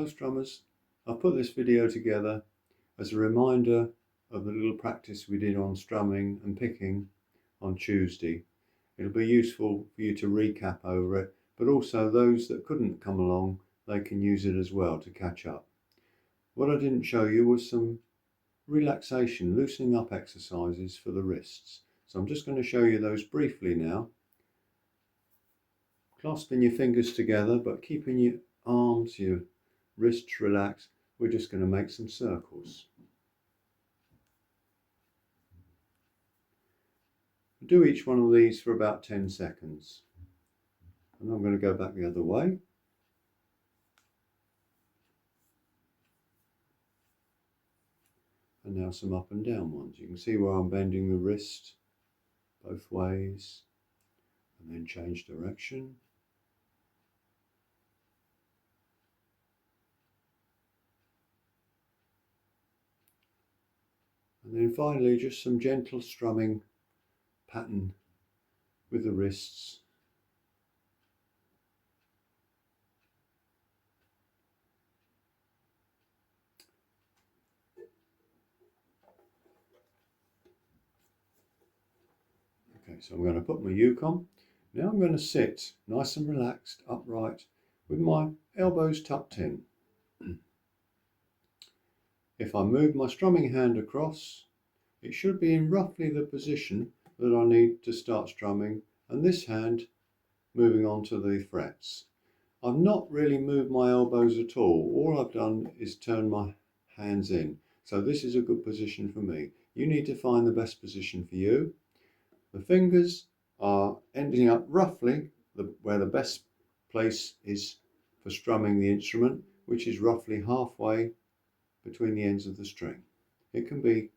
strummers, I've put this video together as a reminder of the little practice we did on strumming and picking on Tuesday. It'll be useful for you to recap over it, but also those that couldn't come along, they can use it as well to catch up. What I didn't show you was some relaxation, loosening up exercises for the wrists. So I'm just going to show you those briefly now. Clasping your fingers together, but keeping your arms, your wrists relaxed. We're just going to make some circles. Do each one of these for about 10 seconds. And I'm going to go back the other way. And now some up and down ones. You can see where I'm bending the wrist both ways and then change direction. And then finally just some gentle strumming pattern with the wrists. Okay, so I'm going to put my uke on. Now I'm going to sit nice and relaxed, upright, with my elbows tucked in. If I move my strumming hand across, it should be in roughly the position that I need to start strumming, and this hand moving on to the frets. I've not really moved my elbows at all. All I've done is turn my hands in. So this is a good position for me. You need to find the best position for you. The fingers are ending up roughly where the best place is for strumming the instrument, which is roughly halfway between the ends of the string. It can be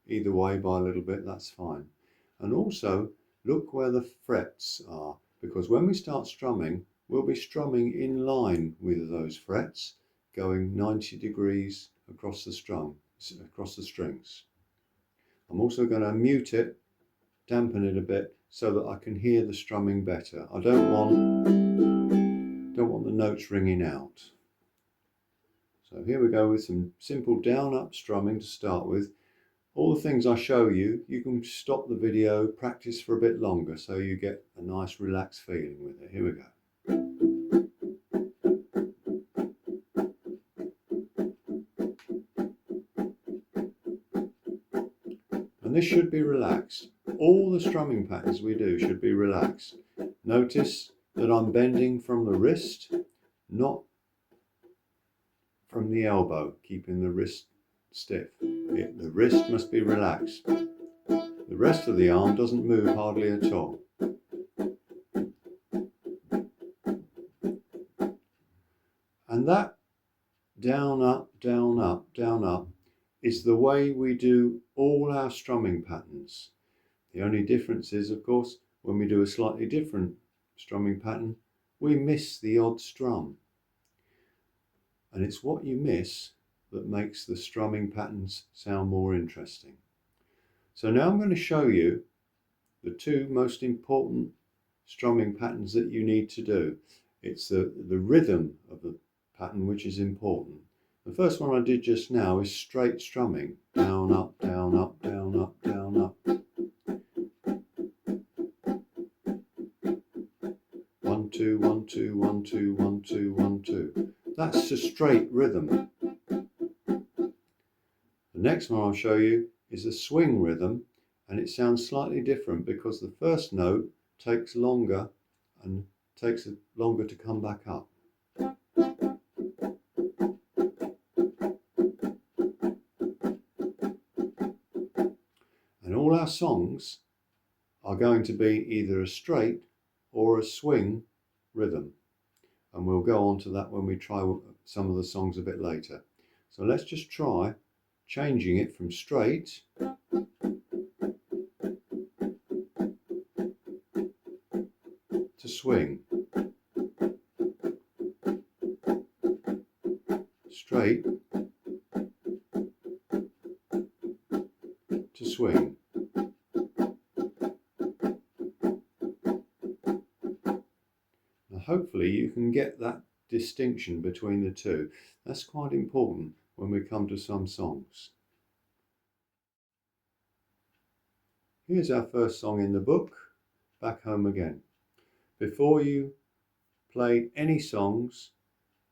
either way by a little bit, that's fine. And also look where the frets are, because when we start strumming, we'll be strumming in line with those frets, going 90 degrees across the strings. I'm also going to mute it, dampen it a bit, so that I can hear the strumming better. I don't want the notes ringing out. So here we go with some simple down-up strumming to start with. All the things I show you, you can stop the video, practice for a bit longer so you get a nice relaxed feeling with it. Here we go. And this should be relaxed. All the strumming patterns we do should be relaxed. Notice that I'm bending from the wrist, not from the elbow, keeping the wrist stiff. The wrist must be relaxed. The rest of the arm doesn't move hardly at all. And that down, up, down, up, down, up is the way we do all our strumming patterns. The only difference is, of course, when we do a slightly different strumming pattern, we miss the odd strum. And it's what you miss that makes the strumming patterns sound more interesting. So now I'm going to show you the two most important strumming patterns that you need to do. It's the rhythm of the pattern which is important. The first one I did just now is straight strumming. Down, up, down, up, down, up, down, up. 1, 2, 1, 2, 1, 2, 1, 2, 1, 2. That's a straight rhythm. The next one I'll show you is a swing rhythm, and it sounds slightly different because the first note takes longer and takes longer to come back up. And all our songs are going to be either a straight or a swing rhythm. And we'll go on to that when we try some of the songs a bit later. So let's just try changing it from straight to swing. Straight to swing. Now hopefully you can get that distinction between the two. That's quite important when we come to some songs. Here's our first song in the book, Back Home Again. Before you play any songs,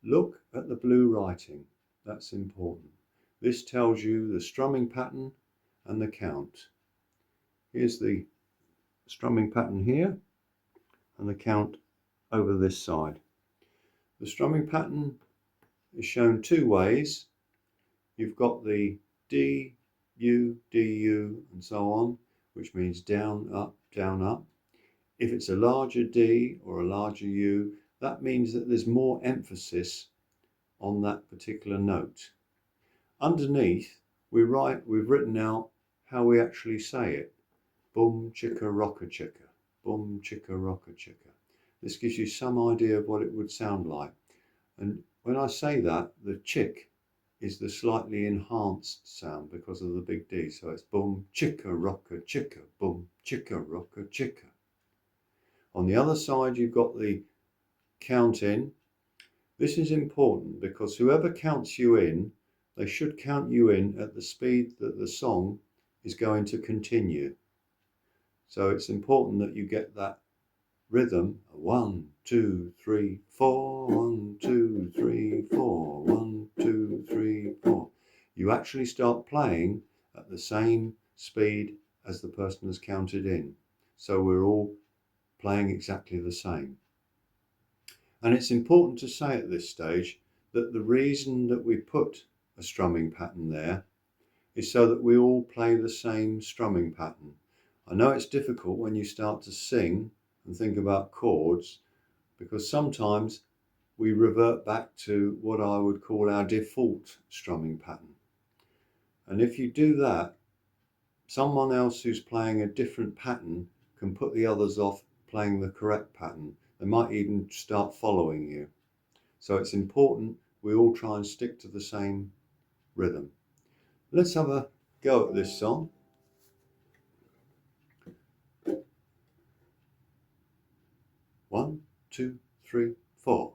look at the blue writing. That's important. This tells you the strumming pattern and the count. Here's the strumming pattern here and the count over this side. The strumming pattern is shown two ways. You've got the D, U, D, U and so on, which means down, up, down, up. If it's a larger D or a larger U, that means that there's more emphasis on that particular note. Underneath, we've written out how we actually say it. Boom, chicka, rocka, chicka. Boom, chicka, rocka, chicka. This gives you some idea of what it would sound like. And when I say that, the chick is the slightly enhanced sound because of the big D. So it's boom, chicka, rocka, chicka. Boom, chicka, rocka, chicka. On the other side, you've got the count in. This is important because whoever counts you in, they should count you in at the speed that the song is going to continue. So it's important that you get that rhythm. 1, 2, 3, 4. 1, 2, 3, 4. 1, 2, 3, 4. You actually start playing at the same speed as the person has counted in. So we're all playing exactly the same. And it's important to say at this stage that the reason that we put a strumming pattern there is so that we all play the same strumming pattern. I know it's difficult when you start to sing and think about chords, because sometimes we revert back to what I would call our default strumming pattern. And if you do that, someone else who's playing a different pattern can put the others off playing the correct pattern. They might even start following you. So it's important we all try and stick to the same rhythm. Let's have a go at this song. One, two, three, four.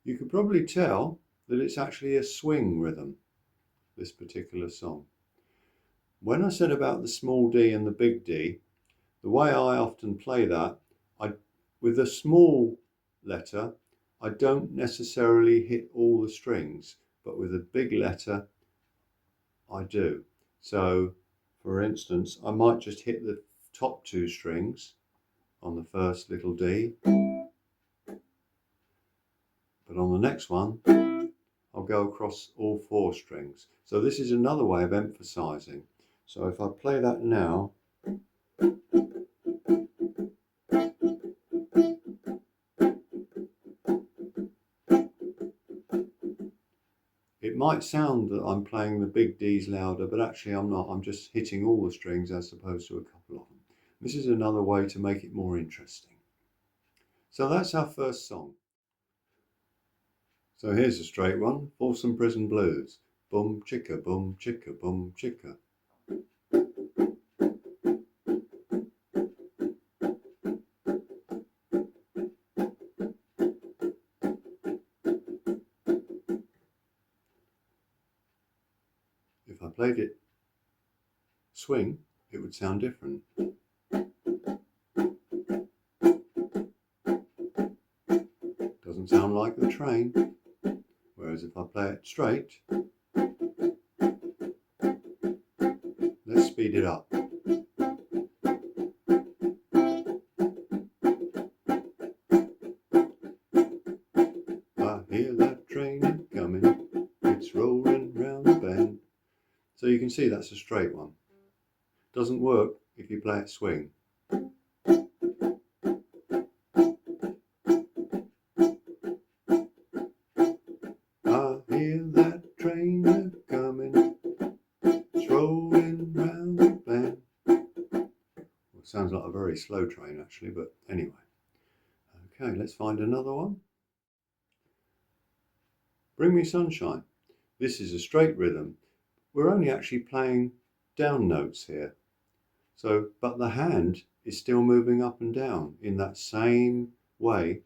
You can probably tell that it's actually a swing rhythm, this particular song. When I said about the small D and the big D, the way I often play that, with a small letter, I don't necessarily hit all the strings, but with a big letter, I do. So, for instance, I might just hit the top two strings on the first little D, but on the next one, I'll go across all four strings. So this is another way of emphasizing. So if I play that now, it might sound that I'm playing the big Ds louder, but actually I'm not. I'm just hitting all the strings as opposed to a couple of them. This is another way to make it more interesting. So that's our first song. So here's a straight one, Folsom Prison Blues. Boom chicka, boom chicka, boom chicka. If I played it swing, it would sound different. Doesn't sound like the train. Whereas if I play it straight, let's speed it up. I hear that train coming, it's rolling round the bend. So you can see that's a straight one. Doesn't work if you play it swing. I hear that train coming, it's rolling round the bend. Well, it sounds like a very slow train actually, but anyway. Okay, let's find another one. Bring Me Sunshine. This is a straight rhythm. We're only actually playing down notes here. But the hand is still moving up and down in that same way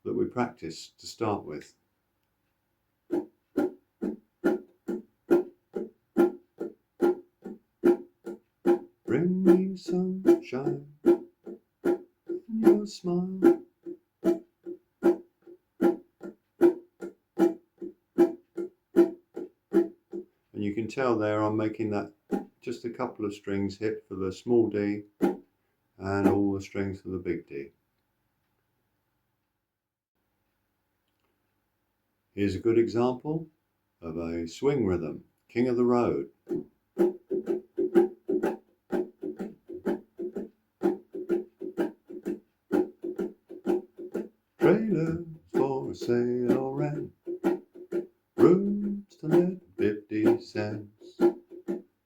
that we practiced to start with. Bring me sunshine, your smile. And you can tell there I'm making that just a couple of strings hit for the small D and all the strings for the big D. Here's a good example of a swing rhythm, King of the Road. Trailers for sale or rent, rooms to let 50 cents.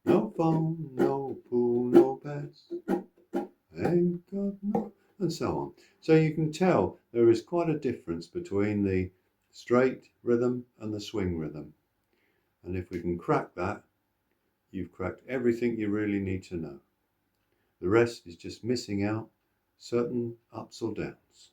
No phone, no pool, no pets, ain't got no, and so on. So you can tell there is quite a difference between the straight rhythm and the swing rhythm. And if we can crack that, you've cracked everything you really need to know. The rest is just missing out certain ups or downs.